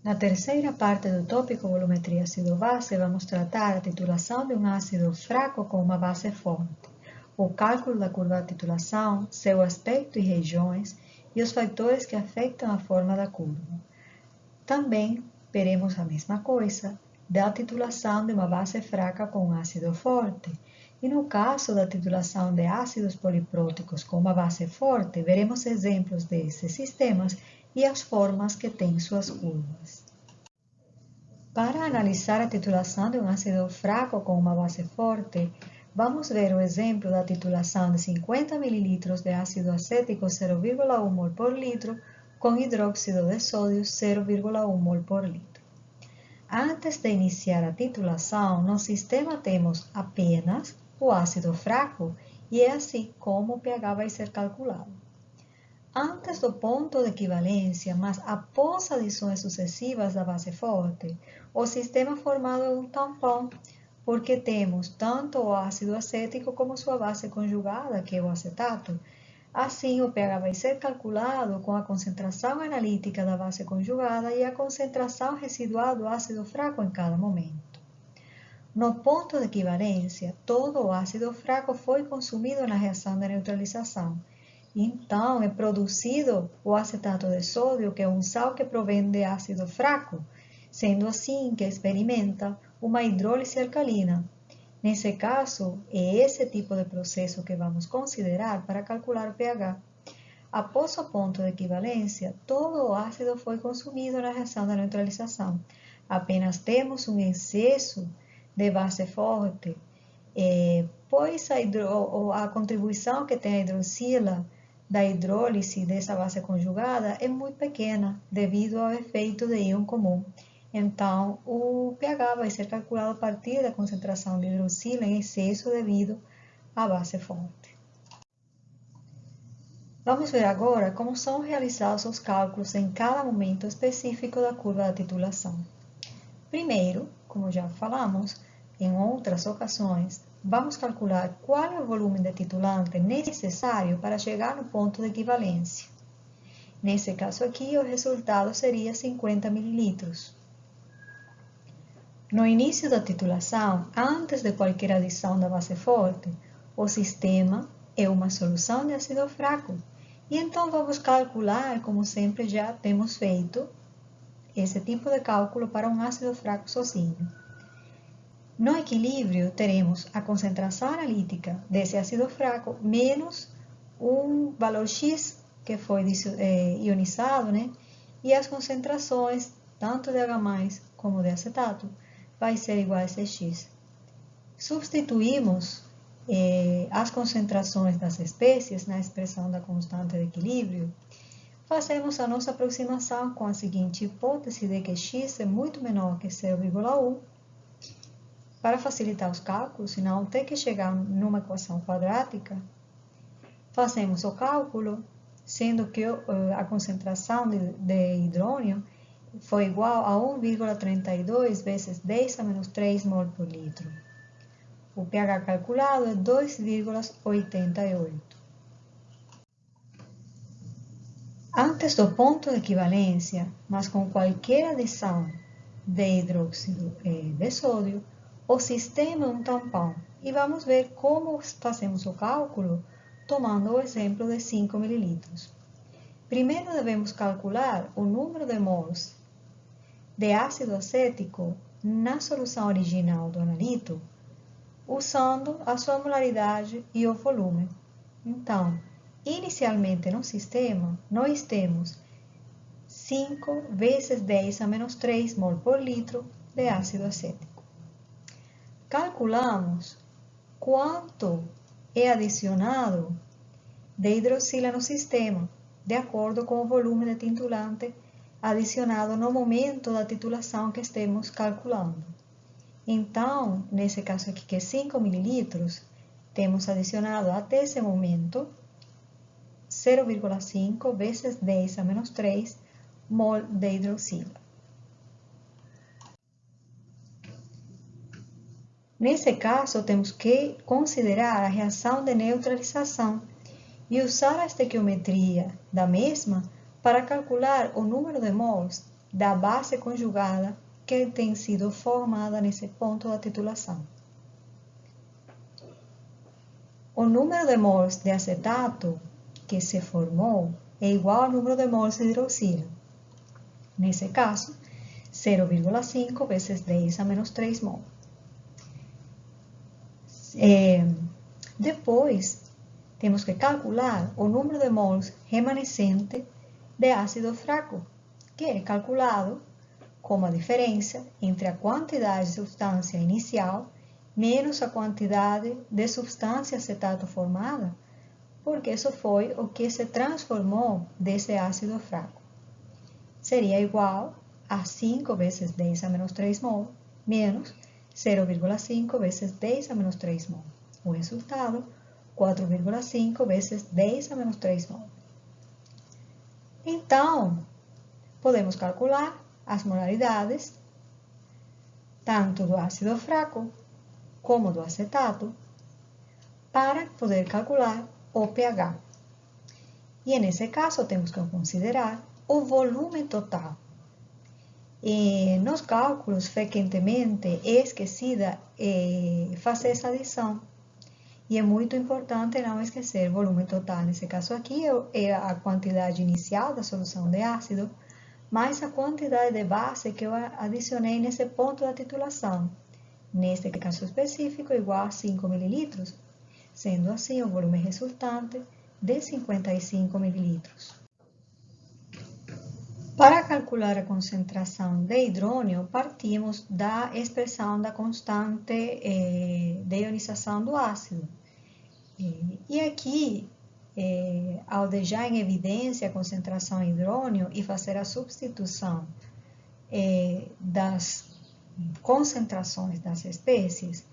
Na terceira parte do tópico volumetria ácido-base, vamos tratar a titulação de um ácido fraco com uma base forte, o cálculo da curva de titulação, seu aspecto e regiões, e os fatores que afetam a forma da curva. Também veremos a mesma coisa da titulação de uma base fraca com ácido forte, e no caso da titulação de ácidos polipróticos com uma base forte, veremos exemplos desses sistemas e as formas que têm suas curvas. Para analisar a titulação de um ácido fraco com uma base forte, vamos ver o exemplo da titulação de 50 ml de ácido acético 0,1 mol por litro com hidróxido de sódio 0,1 mol por litro. Antes de iniciar a titulação, no sistema temos apenas o ácido fraco e é assim como o pH vai ser calculado. Antes do ponto de equivalência, mas após adições sucessivas da base forte, o sistema formado é um tampão, porque temos tanto o ácido acético como sua base conjugada, que é o acetato. Assim, o pH vai ser calculado com a concentração analítica da base conjugada e a concentração residual do ácido fraco em cada momento. No ponto de equivalência, todo o ácido fraco foi consumido na reação de neutralização. Então, é produzido o acetato de sódio, que é um sal que provém de ácido fraco, sendo assim que experimenta uma hidrólise alcalina. Nesse caso, é esse tipo de processo que vamos considerar para calcular o pH. Após o ponto de equivalência, todo o ácido foi consumido na reação da neutralização. Apenas temos um excesso de base forte, pois a contribuição que tem a hidroxila da hidrólise dessa base conjugada é muito pequena, devido ao efeito de íon comum. Então, o pH vai ser calculado a partir da concentração de hidroxila em excesso devido à base forte. Vamos ver agora como são realizados os cálculos em cada momento específico da curva da titulação. Primeiro, como já falamos em outras ocasiões, vamos calcular qual é o volume de titulante necessário para chegar no ponto de equivalência. Nesse caso aqui, o resultado seria 50 ml. No início da titulação, antes de qualquer adição da base forte, o sistema é uma solução de ácido fraco. E então vamos calcular, como sempre já temos feito, esse tipo de cálculo para um ácido fraco sozinho. No equilíbrio, teremos a concentração analítica desse ácido fraco menos um valor X que foi ionizado, né? E as concentrações, tanto de H+, como de acetato, vai ser igual a esse X. Substituímos as concentrações das espécies na expressão da constante de equilíbrio. Fazemos a nossa aproximação com a seguinte hipótese de que X é muito menor que 0,1, para facilitar os cálculos, e não ter que chegar numa equação quadrática. Fazemos o cálculo, sendo que a concentração de hidrônio foi igual a 1,32 vezes 10 a menos 3 mol por litro. O pH calculado é 2,88. Antes do ponto de equivalência, mas com qualquer adição de hidróxido de sódio, o sistema é um tampão. E vamos ver como fazemos o cálculo tomando o exemplo de 5 ml. Primeiro devemos calcular o número de mols de ácido acético na solução original do analito, usando a sua molaridade e o volume. Então, inicialmente no sistema, nós temos 5 vezes 10 a menos 3 mol por litro de ácido acético. Calculamos quanto é adicionado de hidroxila no sistema, de acordo com o volume de titulante adicionado no momento da titulação que estemos calculando. Então, nesse caso aqui, que é 5 ml, temos adicionado até esse momento 0,5 vezes 10 a menos 3 mol de hidroxila. Nesse caso, temos que considerar a reação de neutralização e usar a estequiometria da mesma para calcular o número de mols da base conjugada que tem sido formada nesse ponto da titulação. O número de mols de acetato que se formou é igual ao número de mols de hidroxila. Nesse caso, 0,5 vezes 10 a menos 3 mol. Depois, temos que calcular o número de mols remanescente de ácido fraco, que é calculado como a diferença entre a quantidade de substância inicial menos a quantidade de substância acetato formada, porque isso foi o que se transformou desse ácido fraco. Seria igual a 5 vezes 10 a menos 3 mol, menos 0,5 vezes 10 a menos 3 mol. O resultado, 4,5 vezes 10 a menos 3 mol. Então, podemos calcular as molaridades, tanto do ácido fraco como do acetato, para poder calcular o pH. E nesse caso, temos que considerar o volume total. E nos cálculos, frequentemente é esquecida fazer essa adição. E é muito importante não esquecer o volume total. Nesse caso aqui, é a quantidade inicial da solução de ácido, mais a quantidade de base que eu adicionei nesse ponto da titulação. Neste caso específico, igual a 5 ml, sendo assim o volume resultante de 55 ml. Para calcular a concentração de hidrônio, partimos da expressão da constante de ionização do ácido. E aqui, ao deixar em evidência a concentração de hidrônio e fazer a substituição das concentrações das espécies,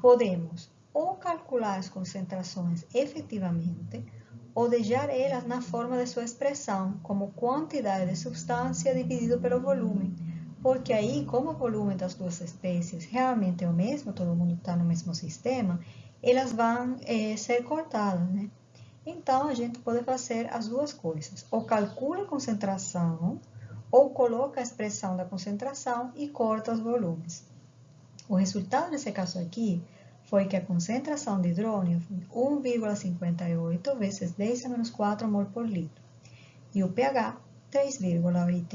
podemos ou calcular as concentrações efetivamente, ou deixar elas na forma de sua expressão, como quantidade de substância dividido pelo volume, porque aí, como o volume das duas espécies realmente é o mesmo, todo mundo está no mesmo sistema, elas vão ser cortadas, né? Então, a gente pode fazer as duas coisas, ou calcula a concentração, ou coloca a expressão da concentração e corta os volumes. O resultado nesse caso aqui foi que a concentração de hidrônio foi 1,58 vezes 10 a menos 4 mol por litro e o pH 3,80.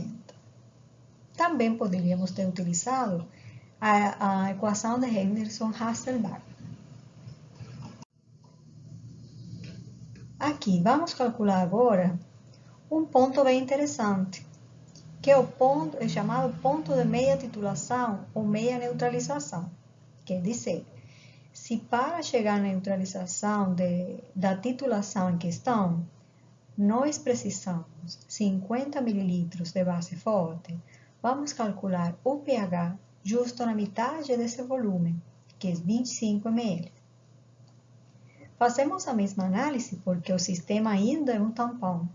Também poderíamos ter utilizado a equação de Henderson-Hasselbalch. Aqui, vamos calcular agora um ponto bem interessante, que é chamado ponto de meia titulação ou meia neutralização. Quer dizer, se para chegar à neutralização da titulação em questão, nós precisamos 50 ml de base forte, vamos calcular o pH justo na metade desse volume, que é 25 ml. Fazemos a mesma análise porque o sistema ainda é um tampão.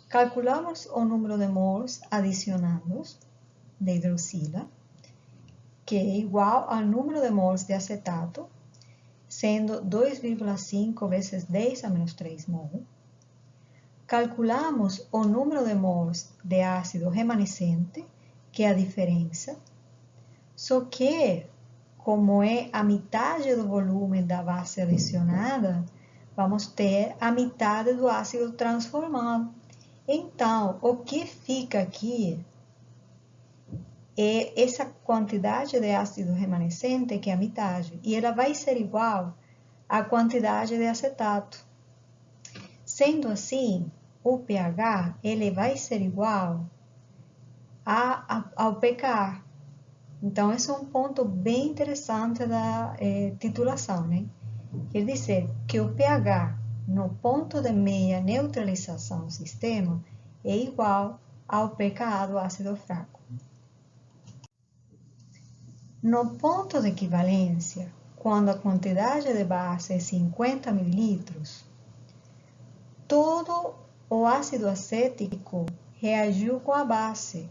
Calculamos o número de mols adicionados de hidroxila, que é igual ao número de mols de acetato, sendo 2,5 vezes 10 a menos 3 mol. Calculamos o número de mols de ácido remanescente, que é a diferença, só que, como é a metade do volume da base adicionada, vamos ter a metade do ácido transformado. Então, o que fica aqui é essa quantidade de ácido remanescente, que é a metade, e ela vai ser igual à quantidade de acetato. Sendo assim, o pH ele vai ser igual ao pKa. Então, esse é um ponto bem interessante da titulação, né? Quer dizer que o pH no ponto de meia neutralização do sistema é igual ao pKa do ácido fraco. No ponto de equivalência, quando a quantidade de base é 50 ml, todo o ácido acético reagiu com a base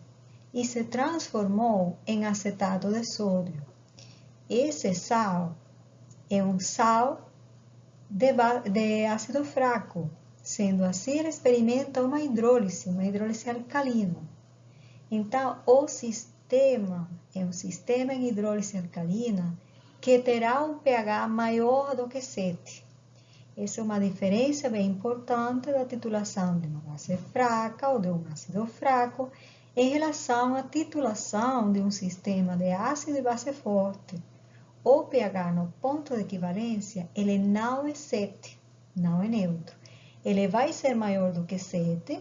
e se transformou em acetato de sódio. Esse sal é um sal de ácido fraco, sendo assim ele experimenta uma hidrólise alcalina. Então, o sistema é um sistema em hidrólise alcalina que terá um pH maior do que 7. Essa é uma diferença bem importante da titulação de uma base fraca ou de um ácido fraco em relação à titulação de um sistema de ácido e base forte. O pH no ponto de equivalência, ele não é 7, não é neutro. Ele vai ser maior do que 7,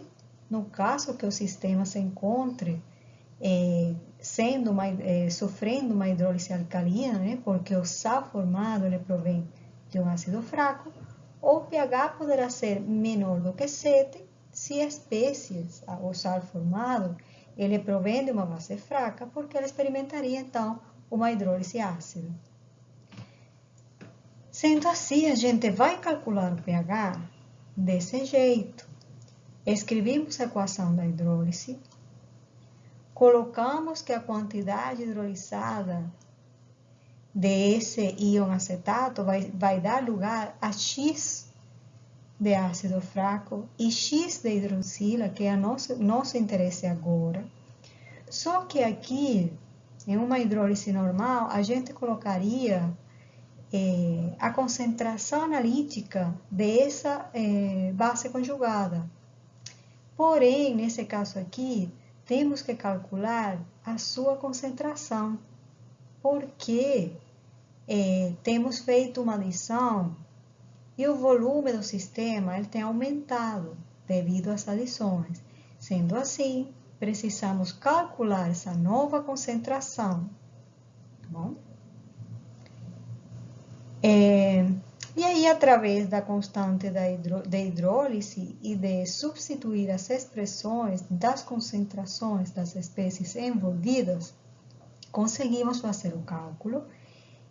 no caso que o sistema se encontre sofrendo uma hidrólise alcalina, né, porque o sal formado ele provém de um ácido fraco, o pH poderá ser menor do que 7 se a espécie, o sal formado, ele provém de uma base fraca, porque ele experimentaria, então, uma hidrólise ácida. Sendo assim, a gente vai calcular o pH desse jeito. Escrevemos a equação da hidrólise, colocamos que a quantidade hidrolisada desse íon acetato vai dar lugar a X de ácido fraco e X de hidroxila, que é nosso interesse agora. Só que aqui, em uma hidrólise normal, a gente colocaria a concentração analítica dessa base conjugada. Porém, nesse caso aqui, temos que calcular a sua concentração, porque temos feito uma adição e o volume do sistema ele tem aumentado devido às adições. Sendo assim, precisamos calcular essa nova concentração. Tá bom? E aí, através da constante de hidrólise e de substituir as expressões das concentrações das espécies envolvidas, conseguimos fazer o cálculo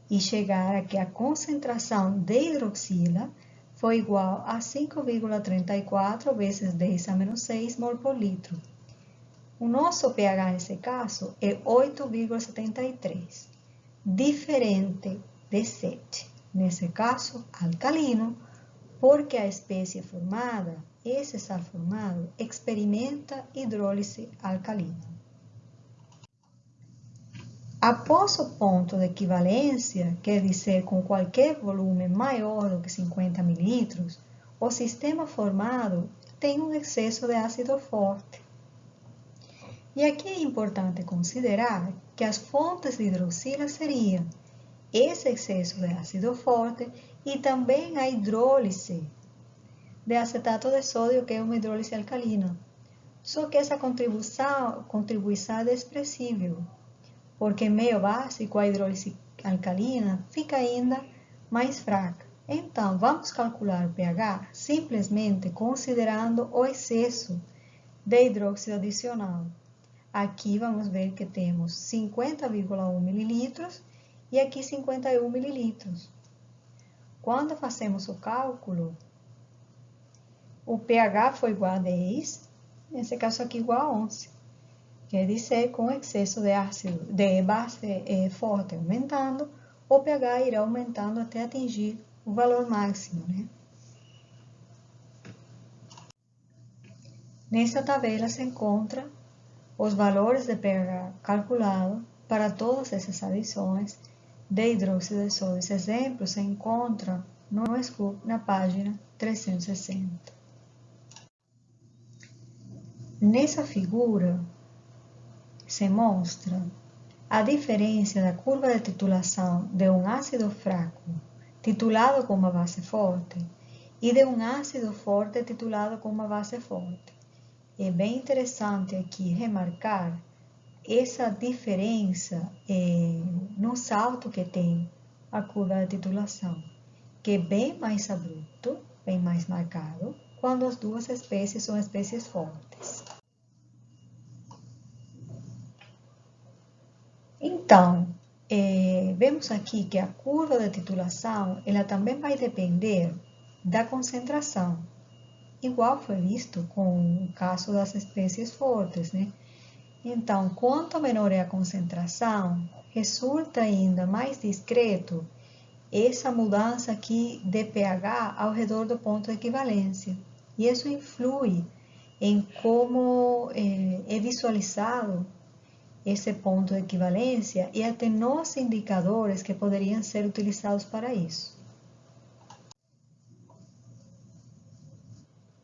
e chegar a que a concentração de hidroxila foi igual a 5,34 vezes 10 a menos 6 mol por litro. O nosso pH nesse caso é 8,73, diferente de 7. Nesse caso, alcalino, porque a espécie formada, esse sal formado, experimenta hidrólise alcalina. Após o ponto de equivalência, quer dizer, com qualquer volume maior do que 50 mililitros, o sistema formado tem um excesso de ácido forte. E aqui é importante considerar que as fontes de hidroxila seriam esse excesso de ácido forte e também a hidrólise de acetato de sódio, que é uma hidrólise alcalina. Só que essa contribuição é expressível, porque em meio básico a hidrólise alcalina fica ainda mais fraca. Então, vamos calcular o pH simplesmente considerando o excesso de hidróxido adicional. Aqui vamos ver que temos 50,1 mililitros e aqui 51 mililitros. Quando fazemos o cálculo, o pH foi igual a 10, nesse caso aqui igual a 11. Quer dizer, com excesso de ácido de base forte aumentando, o pH irá aumentando até atingir o valor máximo, né? Nessa tabela se encontra os valores de pH calculado para todas essas adições de hidróxido de sódio. Esse exemplo se encontra no Scoop na página 360. Nessa figura se mostra a diferença da curva de titulação de um ácido fraco titulado com uma base forte e de um ácido forte titulado com uma base forte. É bem interessante aqui remarcar essa diferença no salto que tem a curva de titulação, que é bem mais abrupto, bem mais marcado, quando as duas espécies são espécies fortes. Então, vemos aqui que a curva de titulação, ela também vai depender da concentração, igual foi visto com o caso das espécies fortes, né? Então, quanto menor é a concentração, resulta ainda mais discreto essa mudança aqui de pH ao redor do ponto de equivalência. E isso influi em como é visualizado esse ponto de equivalência e até nos indicadores que poderiam ser utilizados para isso.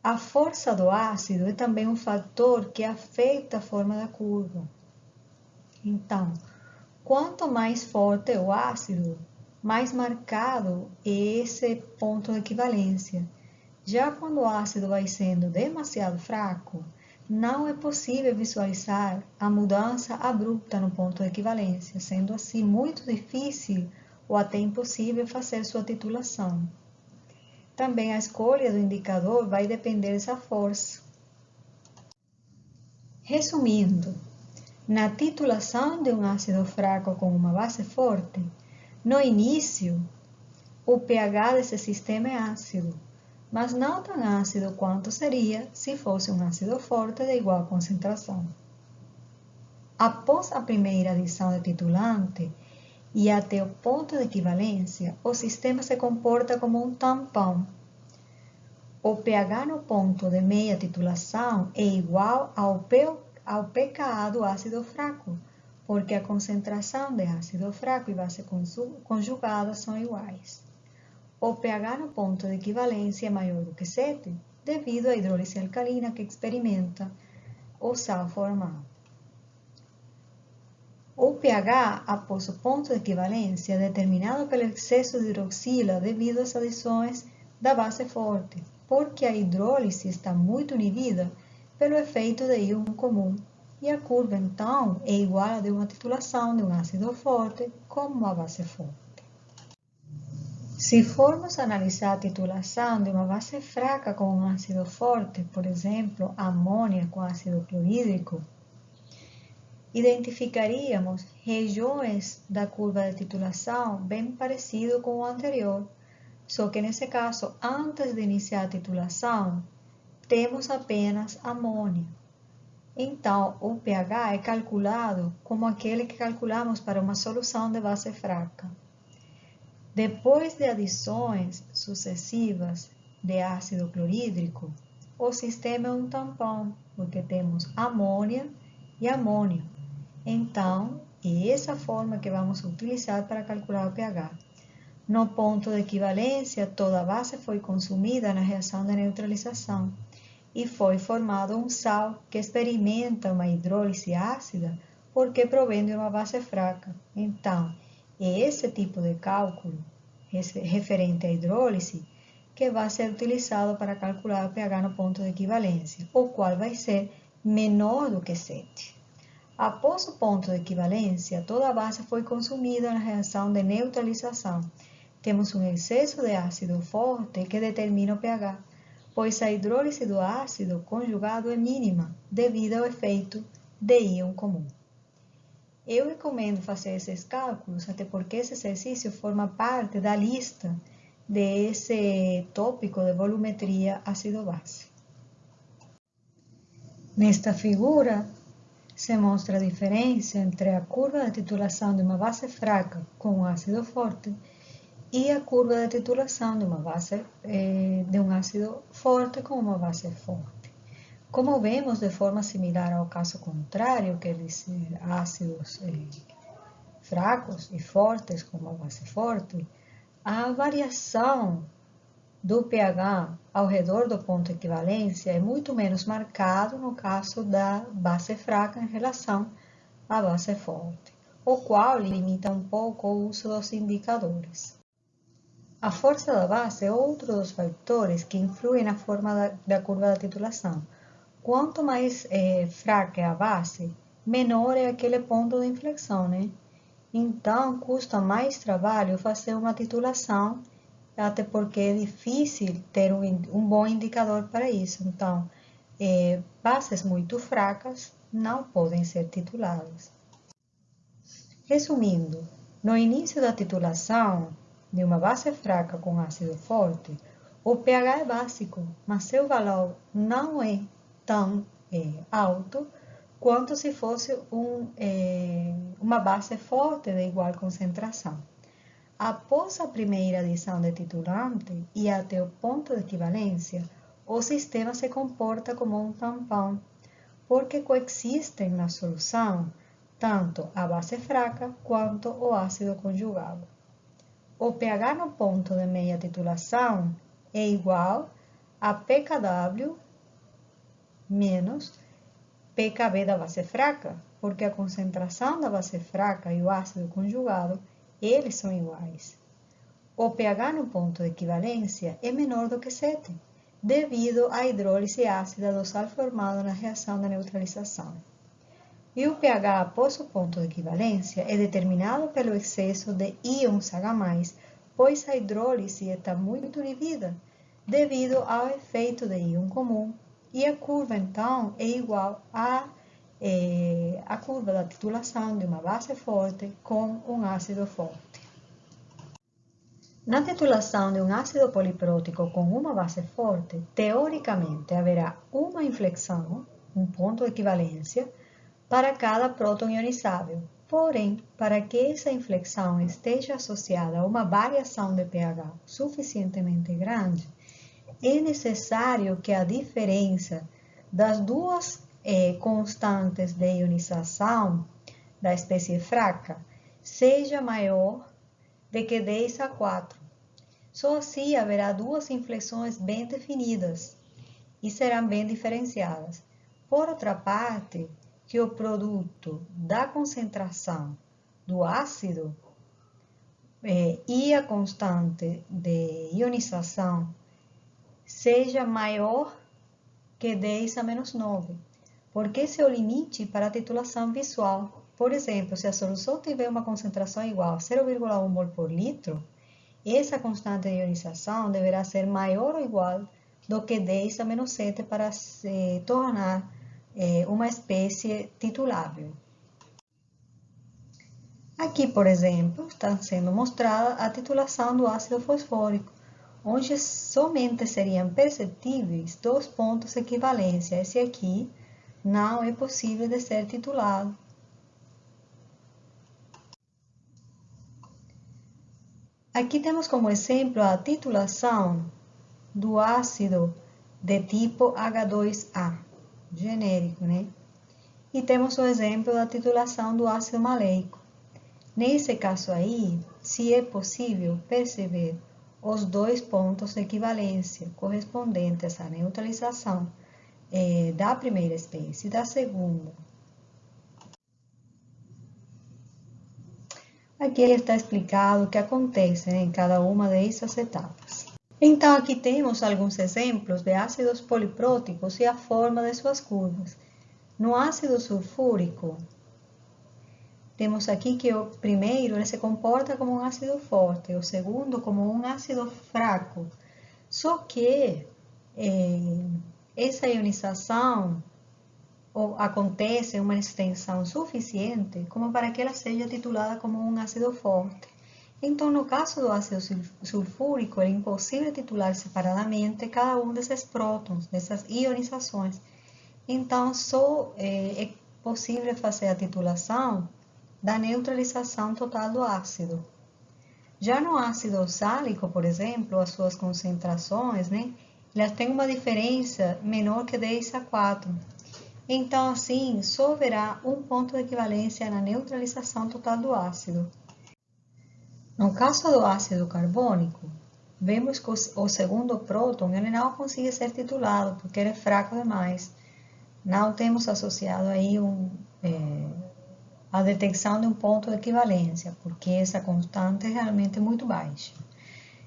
A força do ácido é também um fator que afeta a forma da curva. Então, quanto mais forte é o ácido, mais marcado é esse ponto de equivalência. Já quando o ácido vai sendo demasiado fraco, não é possível visualizar a mudança abrupta no ponto de equivalência, sendo assim muito difícil ou até impossível fazer sua titulação. Também a escolha do indicador vai depender dessa força. Resumindo, na titulação de um ácido fraco com uma base forte, no início, o pH desse sistema é ácido, mas não tão ácido quanto seria se fosse um ácido forte de igual concentração. Após a primeira adição de titulante e até o ponto de equivalência, o sistema se comporta como um tampão. O pH no ponto de meia titulação é igual ao pKa do ácido fraco, porque a concentração de ácido fraco e base conjugada são iguais. O pH no ponto de equivalência é maior do que 7, devido à hidrólise alcalina que experimenta o sal formado. O pH após o ponto de equivalência é determinado pelo excesso de hidroxila devido às adições da base forte, porque a hidrólise está muito inibida pelo efeito de íon comum, e a curva, então, é igual a de uma titulação de um ácido forte com uma base forte. Se formos analisar a titulação de uma base fraca com um ácido forte, por exemplo, amônia com ácido clorídrico, identificaríamos regiões da curva de titulação bem parecido com o anterior, só que nesse caso, antes de iniciar a titulação, temos apenas amônia. Então, o pH é calculado como aquele que calculamos para uma solução de base fraca. Depois de adições sucessivas de ácido clorídrico, o sistema é um tampão, porque temos amônia e amônio. Então, é essa forma que vamos utilizar para calcular o pH. No ponto de equivalência, toda a base foi consumida na reação de neutralização e foi formado um sal que experimenta uma hidrólise ácida porque provém de uma base fraca. Então, é esse tipo de cálculo referente à hidrólise que vai ser utilizado para calcular o pH no ponto de equivalência, o qual vai ser menor do que 7. Após o ponto de equivalência, toda a base foi consumida na reação de neutralização. Temos um excesso de ácido forte que determina o pH, pois a hidrólise do ácido conjugado é mínima, devido ao efeito de íon comum. Eu recomendo fazer esses cálculos, até porque esse exercício forma parte da lista desse tópico de volumetria ácido-base. Nesta figura, se mostra a diferença entre a curva de titulação de uma base fraca com um ácido forte e a curva de titulação de uma base de um ácido forte com uma base forte. Como vemos, de forma similar ao caso contrário, quer dizer, ácidos fracos e fortes com uma base forte, a variação do pH ao redor do ponto de equivalência é muito menos marcado no caso da base fraca em relação à base forte, o qual limita um pouco o uso dos indicadores. A força da base é outro dos fatores que influem na forma da curva da titulação. Quanto mais fraca é a base, menor é aquele ponto de inflexão, né? Então, custa mais trabalho fazer uma titulação, até porque é difícil ter um bom indicador para isso. Então, bases muito fracas não podem ser tituladas. Resumindo, no início da titulação de uma base fraca com ácido forte, o pH é básico, mas seu valor não é tão alto quanto se fosse uma base forte de igual concentração. Após a primeira adição de titulante e até o ponto de equivalência, o sistema se comporta como um tampão, porque coexistem na solução tanto a base fraca quanto o ácido conjugado. O pH no ponto de meia titulação é igual a pKw menos pKb da base fraca, porque a concentração da base fraca e o ácido conjugado, eles são iguais. O pH no ponto de equivalência é menor do que 7, devido à hidrólise ácida do sal formado na reação de neutralização. E o pH após o ponto de equivalência é determinado pelo excesso de íons H+, pois a hidrólise está muito inibida, devido ao efeito de íon comum, e a curva, então, é igual à curva da titulação de uma base forte com um ácido forte. Na titulação de um ácido poliprótico com uma base forte, teoricamente haverá uma inflexão, um ponto de equivalência, para cada próton ionizável. Porém, para que essa inflexão esteja associada a uma variação de pH suficientemente grande, é necessário que a diferença das duas constantes de ionização da espécie fraca seja maior do que 10 a 4. Só assim haverá duas inflexões bem definidas e serão bem diferenciadas. Por outra parte, que o produto da concentração do ácido e a constante de ionização seja maior que 10 a menos 9, porque esse é o limite para a titulação visual. Por exemplo, se a solução tiver uma concentração igual a 0,1 mol por litro, essa constante de ionização deverá ser maior ou igual do que 10 a menos 7 para se tornar uma espécie titulável. Aqui, por exemplo, está sendo mostrada a titulação do ácido fosfórico, onde somente seriam perceptíveis 2 pontos de equivalência. Esse aqui não é possível de ser titulado. Aqui temos como exemplo a titulação do ácido de tipo H2A, genérico, né? E temos o exemplo da titulação do ácido maleico. Nesse caso aí, se é possível perceber os 2 pontos de equivalência correspondentes à neutralização da primeira espécie e da segunda. Aqui está explicado o que acontece em cada uma dessas etapas. Então, aqui temos alguns exemplos de ácidos polipróticos e a forma de suas curvas. No ácido sulfúrico, temos aqui que o primeiro ele se comporta como um ácido forte, o segundo como um ácido fraco. Só que essa ionização acontece em uma extensão suficiente como para que ela seja titulada como um ácido forte. Então, no caso do ácido sulfúrico, é impossível titular separadamente cada um desses prótons, dessas ionizações. Então, só é possível fazer a titulação da neutralização total do ácido. Já no ácido oxálico, por exemplo, as suas concentrações, elas têm uma diferença menor que 10 a 4. Então, assim, só haverá um ponto de equivalência na neutralização total do ácido. No caso do ácido carbônico, vemos que o segundo próton ele não consegue ser titulado, porque ele é fraco demais. Não temos associado aí a detecção de um ponto de equivalência, porque essa constante é realmente muito baixa.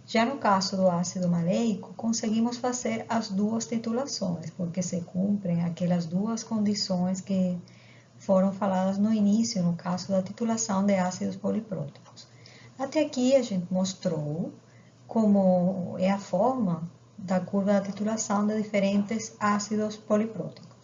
Já no caso do ácido maleico, conseguimos fazer as duas titulações, porque se cumprem aquelas duas condições que foram faladas no início, no caso da titulação de ácidos polipróticos. Até aqui a gente mostrou como é a forma da curva da titulação de diferentes ácidos polipróticos.